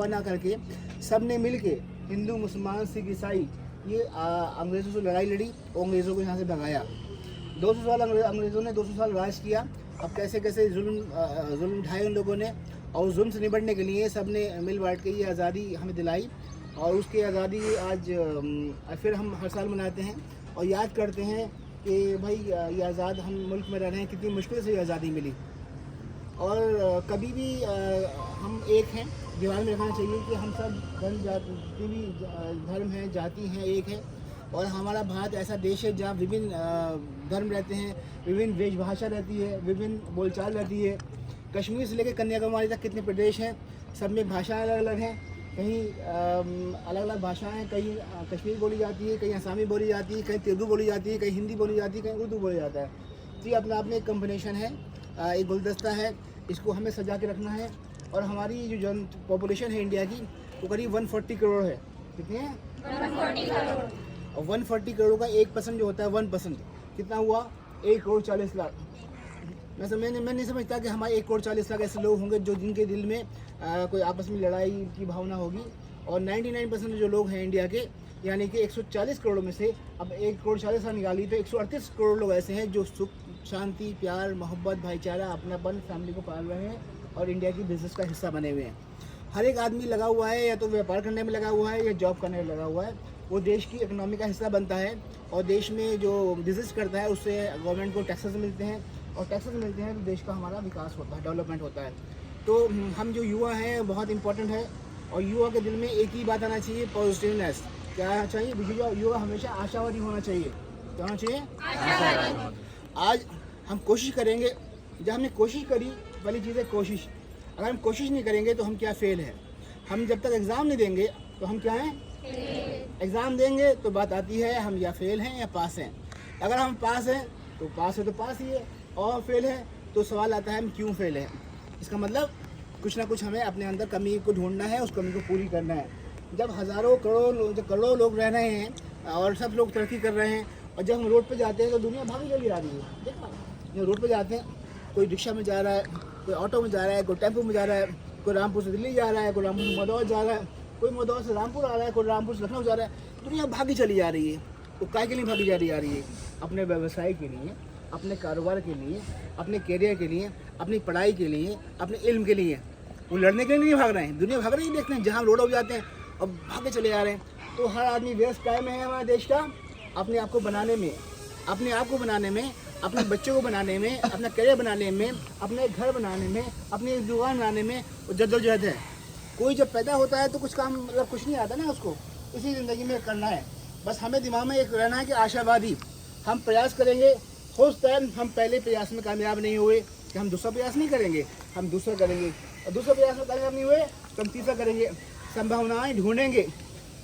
ना करके सब ने मिल के, हिंदू मुसलमान सिख ईसाई, ये अंग्रेज़ों से लड़ाई लड़ी और अंग्रेज़ों को यहाँ से भगाया। 200 साल अंग्रेज़ों ने 200 साल राज किया। अब कैसे कैसे जुल्म उठाए उन लोगों ने, और जुल्म से निपटने के लिए सब ने मिल बांट के ये आज़ादी हमें दिलाई। और उसकी आज़ादी आज फिर हम हर साल मनाते हैं और याद करते हैं कि भाई ये आज़ाद हम मुल्क में रह रहे हैं, कितनी मुश्किल से ये आज़ादी मिली। और कभी भी हम एक हैं, दिमाग में रखना चाहिए कि हम सब धर्म हैं, जाति हैं, एक है। और हमारा भारत ऐसा देश है जहाँ विभिन्न धर्म रहते हैं, विभिन्न वेशभाषा रहती है, विभिन्न बोलचाल रहती है। कश्मीर से लेकर कन्याकुमारी तक कितने प्रदेश हैं, सब में भाषाएं अलग अलग हैं। कहीं अलग अलग भाषाएं, कहीं कश्मीरी बोली जाती है, कहीं आसामी बोली जाती है, कहीं तेलुगु बोली जाती है, कहीं हिंदी बोली जाती है, कहीं उर्दू बोला जाता है। तो ये अपने आप में एक कम्बिनेशन है, एक गुलदस्ता है, इसको हमें सजा के रखना है। और हमारी जो पॉपुलेशन है इंडिया की, वो करीब 140 करोड़ है। कितने हैं? 140 करोड़। और 140 करोड़ का 1% जो होता है 1%, कितना हुआ? 1 करोड़ 40 लाख। मैं नहीं समझता कि हमारे 1 करोड़ 40 लाख ऐसे लोग होंगे जो जिनके दिल में कोई आपस में लड़ाई की भावना होगी। और 99% जो लोग हैं इंडिया के, यानी कि 140 करोड़ में से अब 1 करोड़ 40 लाख निकाली तो 138 करोड़ लोग ऐसे हैं जो सुख, शांति, प्यार, मोहब्बत, भाईचारा, अपनापन, फैमिली को पाल रहे हैं और इंडिया की बिजनेस का हिस्सा बने हुए हैं। हर एक आदमी लगा हुआ है, या तो व्यापार करने में लगा हुआ है या जॉब करने में लगा हुआ है। वो देश की इकोनॉमी का हिस्सा बनता है और देश में जो बिजनेस करता है उससे गवर्नमेंट को टैक्सेस मिलते हैं, और टैक्सेस मिलते हैं तो देश का हमारा विकास होता है, डेवलपमेंट होता है। तो हम जो युवा हैं बहुत इंपॉर्टेंट है, और युवा के दिल में एक ही बात आना चाहिए, पॉजिटिवनेस। क्या आना चाहिए? युवा हमेशा आशावादी होना चाहिए। क्या होना चाहिए? आशावादी। आज हम कोशिश करेंगे, जब हमने कोशिश करी, पहली चीज़ है कोशिश। अगर हम कोशिश नहीं करेंगे तो हम क्या फेल हैं। हम जब तक एग्ज़ाम नहीं देंगे तो हम क्या हैं? एग्ज़ाम देंगे तो बात आती है हम या फेल हैं या पास हैं। अगर हम पास हैं तो पास है तो पास ही है, और फेल है तो सवाल आता है हम क्यों फेल हैं। इसका मतलब कुछ ना कुछ हमें अपने अंदर कमी को ढूंढना है, उस कमी को पूरी करना है। जब हज़ारों करोड़ों लोग रह रहे हैं और सब लोग तरक्की कर रहे हैं, और जब हम रोड पे जाते हैं तो दुनिया भागी चली आ रही है। देखो, जब रोड पे जाते हैं, कोई रिक्शा में जा रहा है, कोई ऑटो में जा रहा है, कोई टेम्पो में जा रहा है, कोई रामपुर से दिल्ली जा रहा है, कोई रामपुर से मदौर जा रहा है, कोई मदौर से रामपुर आ रहा है, कोई रामपुर से लखनऊ जा रहा है। दुनिया भागी चली जा रही है। वो काय के लिए भागी जा रही है? अपने व्यवसाय के लिए, अपने कारोबार के लिए, अपने कैरियर के लिए, अपनी पढ़ाई के लिए, अपने इल्म के लिए। वो लड़ने के लिए नहीं भाग रहे हैं। दुनिया भाग रही है, देखते हैं जहाँ रोड हो जाते हैं और भागे चले जा रहे हैं। तो हर आदमी व्यस्त टाइम है हमारे देश का अपने आप को बनाने में, अपने बच्चों को बनाने में, अपना करियर बनाने में, अपने घर बनाने में, अपनी दुकान बनाने में जद्दोजहद है। कोई जब पैदा होता है तो कुछ काम मतलब कुछ नहीं आता ना उसको, इसी ज़िंदगी में करना है। बस हमें दिमाग में एक रहना है कि आशावादी, हम प्रयास करेंगे। हो सकता है हम पहले प्रयास में कामयाब नहीं हुए कि हम दूसरा प्रयास नहीं करेंगे, हम दूसरा करेंगे, और दूसरा प्रयास में कामयाब नहीं हुए तो हम तीसरा करेंगे। संभावनाएँ ढूंढेंगे।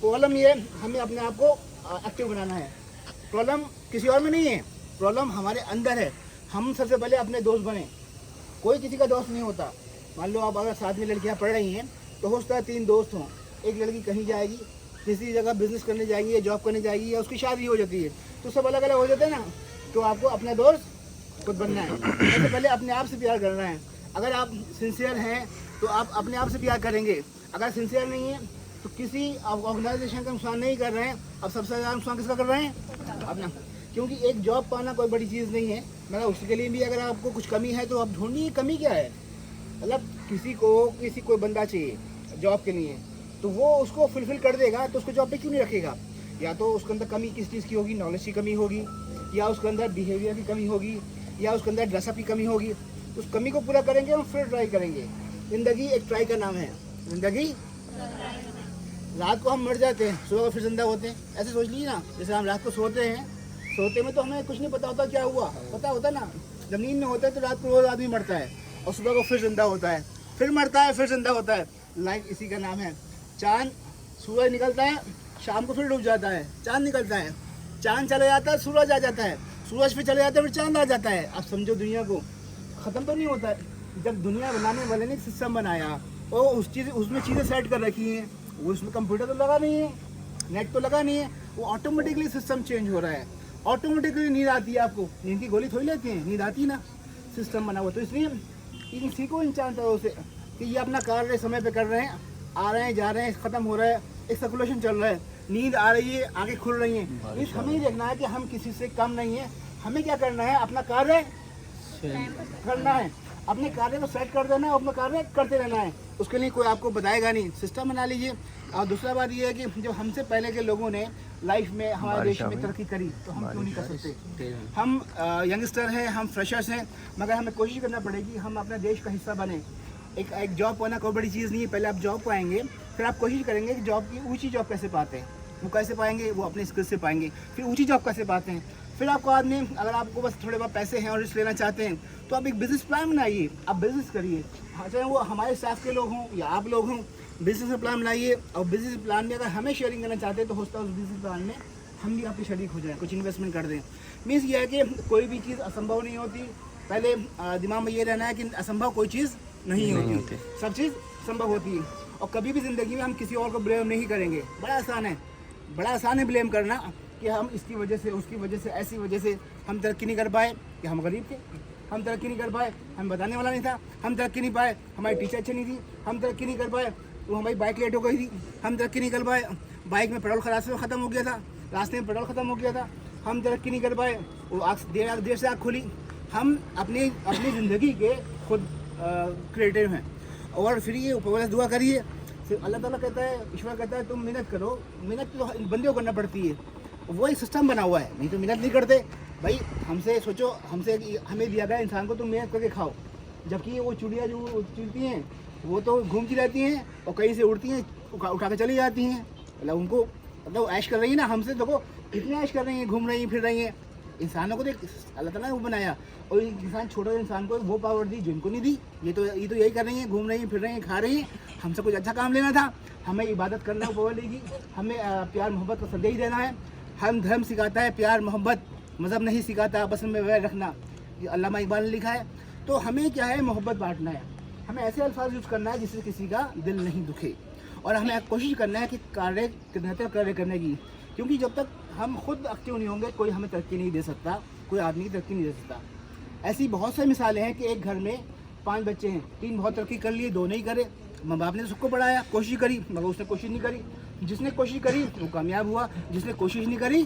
प्रॉब्लम ये है, हमें अपने आप को एक्टिव बनाना है। प्रॉब्लम किसी और में नहीं है, प्रॉब्लम हमारे अंदर है। हम सबसे पहले अपने दोस्त बने। कोई किसी का दोस्त नहीं होता। मान लो आप अगर साथ में लड़कियां पढ़ रही हैं तो हो सकता है 3 दोस्त हों। एक लड़की कहीं जाएगी, किसी जगह बिजनेस करने जाएगी या जॉब करने जाएगी, या उसकी शादी हो जाती है, तो सब अलग अलग हो जाते हैं ना। तो आपको अपना दोस्त खुद बनना है। सबसे पहले अपने आप से प्यार करना है। अगर आप सिंसियर हैं तो आप अपने आप से प्यार करेंगे। अगर सिंसियर नहीं है तो किसी ऑर्गेनाइजेशन का नुकसान नहीं कर रहे हैं। अब सबसे ज़्यादा नुकसान किसका कर रहे हैं? अपना। क्योंकि एक जॉब पाना कोई बड़ी चीज़ नहीं है, मतलब उसके लिए भी अगर आपको कुछ कमी है तो आप ढूंढिए कमी क्या है। मतलब किसी कोई बंदा चाहिए जॉब के लिए, तो वो उसको फुलफिल कर देगा, तो उसको जॉब पे क्यों नहीं रखेगा? या तो उसके अंदर कमी किस चीज़ की होगी? नॉलेज की कमी होगी, या उसके अंदर बिहेवियर की कमी होगी, या उसके अंदर ड्रेसअप की कमी होगी। उस कमी को पूरा करेंगे और फिर ट्राई करेंगे। ज़िंदगी एक ट्राई का नाम है। ज़िंदगी, रात को हम मर जाते हैं, सुबह को फिर जिंदा होते हैं। ऐसे सोच लीजिए ना, जैसे हम रात को सोते हैं, सोते में तो हमें कुछ नहीं पता होता क्या हुआ, पता होता ना। जब नींद में होता है तो रात को रोज आदमी मरता है और सुबह को फिर जिंदा होता है, फिर मरता है, फिर जिंदा होता है। लाइफ इसी का नाम है। चांद, सूरज निकलता है, शाम को फिर डूब जाता है, चांद निकलता है, चांद चला जाता है, सूरज आ जाता है, सूरज फिर चले जाता है, फिर चांद आ जाता है। आप समझो दुनिया को ख़त्म तो नहीं होता है। जब दुनिया बनाने वाले ने सिस्टम बनाया और उसमें चीज़ें सेट कर रखी हैं, वो उसमें कंप्यूटर तो लगा नहीं है, नेट तो लगा नहीं है, वो ऑटोमेटिकली सिस्टम चेंज हो रहा है। ऑटोमेटिकली नींद आती है आपको, नींद की गोली थोड़ी लेती हैं, नींद आती है ना, सिस्टम बना हुआ। तो इसलिए इन सीखो इन चांद से कि ये अपना कार्य समय पे कर रहे हैं, आ रहे हैं जा रहे हैं, ख़त्म हो रहा है, एक सर्कुलेशन चल रहा है, नींद आ रही है, आंखें खुल रही हैं। हमें ही देखना है कि हम किसी से कम नहीं है। हमें क्या करना है, अपना कार्य करना है, अपने कार्य को सेट कर देना है, अपना कार्य करते रहना है। उसके लिए कोई आपको बताएगा नहीं, सिस्टम बना लीजिए। और दूसरा बात ये है कि जब हमसे पहले के लोगों ने लाइफ में हमारे देश में तरक्की करी तो हम क्यों नहीं कर सकते। हम यंगस्टर हैं, हम फ्रेशर्स हैं, मगर हमें कोशिश करना पड़ेगी हम अपने देश का हिस्सा बने। एक जॉब पाना कोई बड़ी चीज़ नहीं है। पहले आप जॉब पाएंगे, फिर आप कोशिश करेंगे कि जॉब की ऊंची जॉब कैसे पाते हैं। वो कैसे पाएंगे, वो अपने स्किल से पाएंगे। फिर ऊंची जॉब कैसे पाते हैं, फिर आपको आदमी, अगर आपको बस थोड़े बहुत पैसे हैं और रिस्क लेना चाहते हैं तो आप एक बिजनेस प्लान बनाइए, आप बिजनेस करिए। चाहे वो हमारे स्टाफ के लोग हों या आप लोग हों, बिजनेस प्लान बनाइए। और बिजनेस प्लान में अगर हमें शेयरिंग करना चाहते हैं तो होता है उस बिजनेस प्लान में हम भी आपकी शरीक हो जाएं, कुछ इन्वेस्टमेंट कर दें। मीन्स ये है कि कोई भी चीज़ असंभव नहीं होती। पहले दिमाग में ये रहना है कि असंभव कोई चीज़ नहीं होती, सब चीज़ संभव होती है। और कभी भी ज़िंदगी में हम किसी और को ब्लेम नहीं करेंगे। बड़ा आसान है ब्लेम करना कि हम इसकी वजह से, उसकी वजह से, ऐसी वजह से हम तरक्की नहीं कर पाए, कि हम गरीब थे, हम तरक्की नहीं कर पाए, हम बताने वाला नहीं था, हम तरक्की नहीं पाए, हमारी टीचर अच्छी नहीं थी, हम तरक्की नहीं कर पाए, तो हमारी बाइक लेट हो गई थी, हम तरक्की नहीं कर पाए, बाइक में पेट्रोल रास्ते में ख़त्म हो गया था, रास्ते में पेट्रोल ख़त्म हो गया था, हम तरक्की नहीं कर पाए, वो देर से आँख खुली। हम अपनी ज़िंदगी के खुद क्रिएटिव हैं। और फिर ये ऊपर वाला दुआ करिए, फिर अल्लाह ताला कहता है, ईश्वर कहता है तुम मेहनत करो। मेहनत तो बंदे को करना पड़ती है, वो एक सिस्टम बना हुआ है, नहीं तो मेहनत नहीं करते भाई। हमसे सोचो, हमें दिया गया इंसान को तुम मेहनत करके खाओ, जबकि वो चिड़िया जो उड़ती हैं वो तो घूमती रहती हैं और कहीं से उड़ती हैं उठा के चली जाती हैं। मतलब उनको, मतलब ऐश कर रही है ना, हमसे देखो कितनी ऐश कर रही हैं, घूम रही हैं, फिर रही हैं। इंसानों को देख अल्लाह ताला ने वो बनाया, और इंसान छोटे इंसान को वो पावर दी जो इनको नहीं दी। ये तो यही कर रही हैं, घूम रही हैं, फिर रही हैं, खा रही हैं। हमसे कुछ अच्छा काम लेना था, हमें इबादत करना है ऊपर वाले की, हमें प्यार मोहब्बत का संदेश देना है। हम धर्म सिखाता है प्यार मोहब्बत, मज़हब नहीं सिखाता आपस में वैर रखना, ये अल्लामा इकबाल ने लिखा है। तो हमें क्या है, मोहब्बत बांटना है, हमें ऐसे अल्फाज यूज़ करना है जिससे किसी का दिल नहीं दुखे। और हमें कोशिश करना है कि कार्य करने की, क्योंकि जब तक हम खुद एक्टिव नहीं होंगे कोई हमें तरक्की नहीं दे सकता, कोई आदमी की तरक्की नहीं दे सकता। ऐसी बहुत सारी मिसालें हैं कि एक घर में 5 बच्चे हैं, 3 बहुत तरक्की कर लिए, 2 नहीं करे। माँ बाप ने तो सबको पढ़ाया, कोशिश करी, मगर उसने कोशिश नहीं करी। जिसने कोशिश करी वो कामयाब हुआ, जिसने कोशिश नहीं करी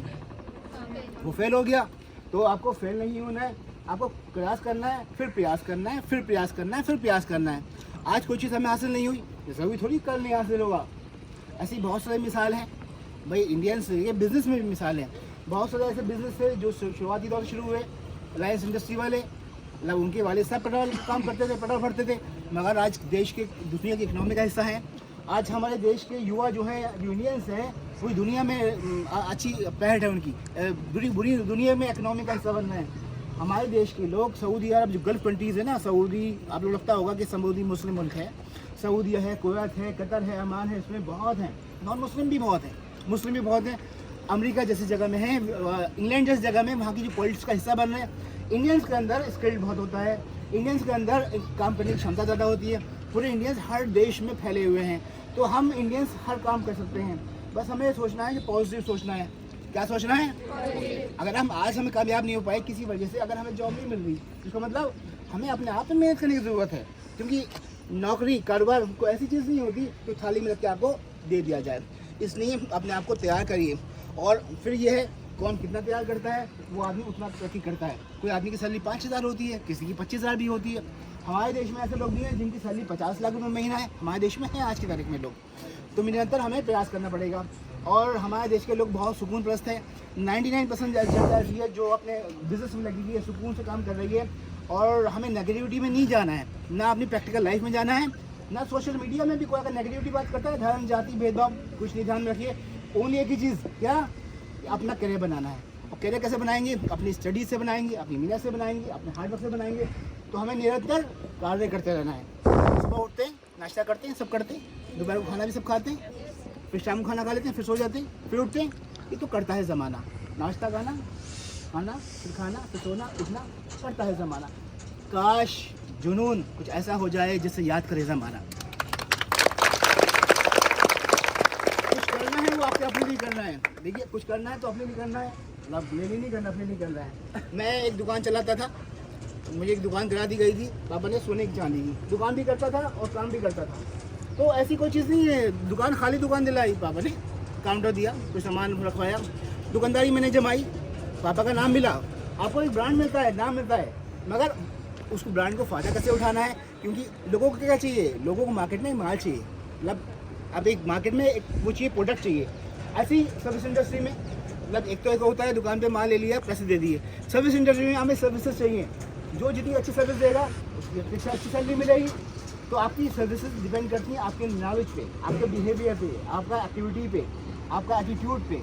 वो फेल हो गया। तो आपको फेल नहीं होना है, आपको प्रयास करना है, फिर प्रयास करना है, फिर प्रयास करना है, फिर प्रयास करना है। आज कोई चीज़ हमें हासिल नहीं हुई, ज़रूरी थोड़ी कल नहीं हासिल होगा। ऐसी बहुत सारी मिसाल हैं भाई। इंडियंस ये बिज़नेस में भी मिसाल है, बहुत सारे ऐसे बिज़नेस थे जो शुरुआती दौर शुरू हुए। रिलायंस इंडस्ट्री वाले, मतलब उनके वाले सब पेट्रोल काम करते थे, पेट्रोल भरते थे, मगर आज देश के, दुनिया की इकनॉमी का हिस्सा है। आज हमारे देश के युवा जो हैं, यूनियंस हैं, पूरी दुनिया में अच्छी पहल है उनकी, बुरी दुनिया में इकनॉमी का हिस्सा बन रहे हैं। हमारे देश के लोग सऊदी अरब, जो गल्फ कंट्रीज़ है ना, सऊदी, आप लोग लगता होगा कि सऊदी मुस्लिम मुल्क है, सऊदी है, कुवैत है, कतर है, अमान है, इसमें बहुत हैं। नॉन मुस्लिम भी बहुत हैं, मुस्लिम भी बहुत हैं। अमेरिका जैसी जगह में है, इंग्लैंड जैसी जगह में, वहाँ की जो पॉलिटिक्स का हिस्सा बन रहे हैं। इंडियंस के अंदर स्किल्ड बहुत होता है, इंडियंस के अंदर काम करने की क्षमता ज़्यादा होती है। पूरे इंडियंस हर देश में फैले हुए हैं, तो हम इंडियंस हर काम कर सकते हैं। बस हमें सोचना है कि पॉजिटिव सोचना है। क्या सोचना है? अगर हमें कामयाब नहीं हो पाए किसी वजह से, अगर हमें जॉब नहीं मिल रही, इसका मतलब हमें अपने आप में मेहनत करने की ज़रूरत है। क्योंकि नौकरी, कारोबार कोई ऐसी चीज़ नहीं होती तो थाली में रख के आपको दे दिया जाए। इसलिए अपने आप को तैयार करिए। और फिर ये है, कौन कितना तैयार करता है वो आदमी उतना तरक्की करता है। कोई आदमी की सैलरी 5,000 होती है, किसी की 25,000 भी होती है। हमारे देश में ऐसे लोग भी हैं जिनकी सैलरी 50 लाख रुपये महीना है, हमारे देश में है आज की तारीख में लोग। तो निरंतर हमें प्रयास करना पड़ेगा। और हमारे देश के लोग बहुत सुकून प्रस्त हैं। 99% जनता ऐसी है जो अपने बिजनेस में लगी हुई है, सुकून से काम कर रही है। और हमें नेगेटिविटी में नहीं जाना है, ना अपनी प्रैक्टिकल लाइफ में जाना है, ना सोशल मीडिया में भी कोई अगर नेगेटिविटी बात करता है, धर्म, जाति, भेदभाव कुछ नहीं, ध्यान में रखिए। ओनली एक ही चीज़, क्या? अपना करियर बनाना है। और करियर कैसे बनाएंगे? अपनी स्टडी से बनाएंगे, अपनी मेहनत से बनाएंगे, अपने हार्डवर्क से बनाएंगे। तो हमें निरंतर कार्य करते रहना है। सुबह उठते हैं, नाश्ता करते हैं, सब करते हैं, दोपहर को खाना भी सब खाते हैं, फिर शाम को खाना खा लेते हैं, फिर सो जाते हैं, फिर उठते हैं। ये तो करता है ज़माना। नाश्ता खाना, फिर खाना, फिर सोना, उठना, करता है ज़माना। काश जुनून कुछ ऐसा हो जाए जिससे याद करे ज़माना। कुछ करना है वो आपके अपने लिए करना है। देखिए, कुछ करना है तो अपने लिए करना है, मतलब मेरे लिए नहीं करना, अपने लिए करना है। मैं एक दुकान चलाता था, मुझे एक दुकान करा दी गई थी, पापा ने सोने की चांदी की दुकान भी करता था और काम भी करता था। तो ऐसी कोई चीज़ नहीं है, दुकान खाली दुकान दिलाई पापा ने, काउंटर दिया, कुछ सामान रखवाया, दुकानदारी मैंने जमाई, पापा का नाम मिला। आपको एक ब्रांड मिलता है, नाम मिलता है, मगर उसको ब्रांड को फ़ायदा कैसे उठाना है, क्योंकि लोगों को क्या चाहिए, लोगों को मार्केट में माल चाहिए, मतलब अब एक मार्केट में एक वो चाहिए, प्रोडक्ट चाहिए। ऐसी सर्विस इंडस्ट्री में मतलब एक तो एक होता है दुकान पे माल ले लिया, पैसे दे दिए। सर्विस इंडस्ट्री में हमें सर्विसेज चाहिए, जो जितनी अच्छी सर्विस देगा उसकी अच्छी सैलरी मिलेगी। तो आपकी सर्विसेज डिपेंड करती हैं आपके नॉलेज पे, आपके बिहेवियर पे, आपका एक्टिविटी पे, आपका एटीट्यूड पे।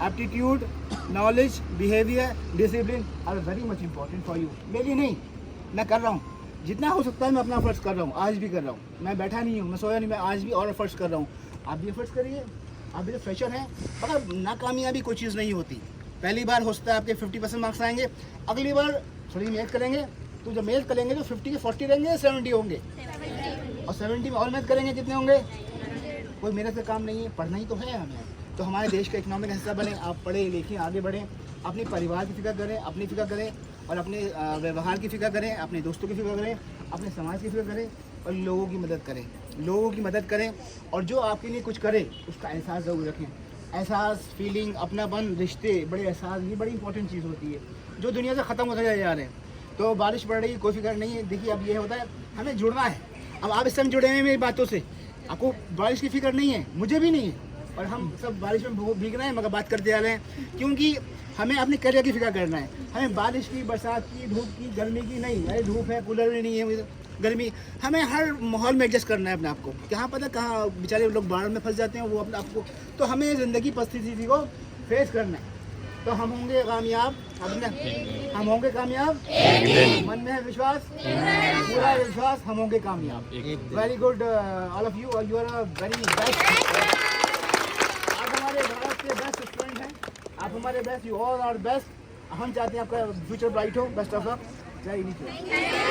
Aptitude, knowledge, behaviour, discipline are very much important for you. मेरे लिए नहीं, मैं कर रहा हूँ जितना हो सकता है, मैं अपना फ़र्ज़ कर रहा हूँ, आज भी कर रहा हूँ। मैं बैठा नहीं हूँ, मैं सोया नहीं, मैं आज भी और एफर्ट्स कर रहा हूँ। आप भी एफर्ट्स करिए, आप भी तो फ्रेशर हैं। मगर नाकामयाबी कोई चीज़ नहीं होती। पहली बार हो सकता है आपके 50% मार्क्स आएंगे, अगली बार थोड़ी मेहनत करेंगे, तो जब मेहनत करेंगे तो 50 के 40 रहेंगे, 70 होंगे, और 70 में और मेहनत करेंगे कितने होंगे? कोई मेहनत का काम नहीं है, पढ़ना ही तो है हमें। तो हमारे देश का इकोनॉमिक हिस्सा बने, आप पढ़े लिखें, आगे बढ़ें, अपने परिवार की फिक्र करें, अपनी फिक्र करें, और अपने व्यवहार की फिक्र करें, अपने दोस्तों की फिक्र करें, अपने समाज की फिक्र करें, और लोगों की मदद करें, लोगों की मदद करें। और जो आपके लिए कुछ करे उसका एहसास ज़रूर रखें। एहसास, फीलिंग, अपनापन, रिश्ते, बड़े एहसास, ये बड़ी इंपॉर्टेंट चीज़ होती है जो दुनिया से ख़त्म होते जा रहे हैं। तो बारिश पड़ रही है, कोई फिक्र नहीं है। देखिए अब ये होता है, हमें जुड़ना है। अब आप इस टाइम जुड़े हैं मेरी बातों से, आपको बारिश की फिक्र नहीं है, मुझे भी नहीं है, और हम सब बारिश में भीग रहे हैं मगर बात करते आ रहे हैं, क्योंकि हमें अपने करियर की फिक्र करना है। हमें बारिश की, बरसात की, धूप की, गर्मी की नहीं। अरे धूप है, कूलर भी नहीं है, गर्मी, हमें हर माहौल में एडजस्ट करना है अपने आप को। कहाँ पता कहाँ बेचारे लोग बाढ़ में फंस जाते हैं वो अपने आपको। तो हमें ज़िंदगी परिस्थिति को फेस करना है। तो हम होंगे कामयाब, हम होंगे कामयाब, मन में है विश्वास, पूरा विश्वास, हम होंगे कामयाब। Very good all of you, you are very best. आप हमारे भारत के बेस्ट स्टूडेंट हैं, आप हमारे best, you all are best. हम चाहते हैं आपका फ्यूचर ब्राइट हो। Best of luck. जय हिंद।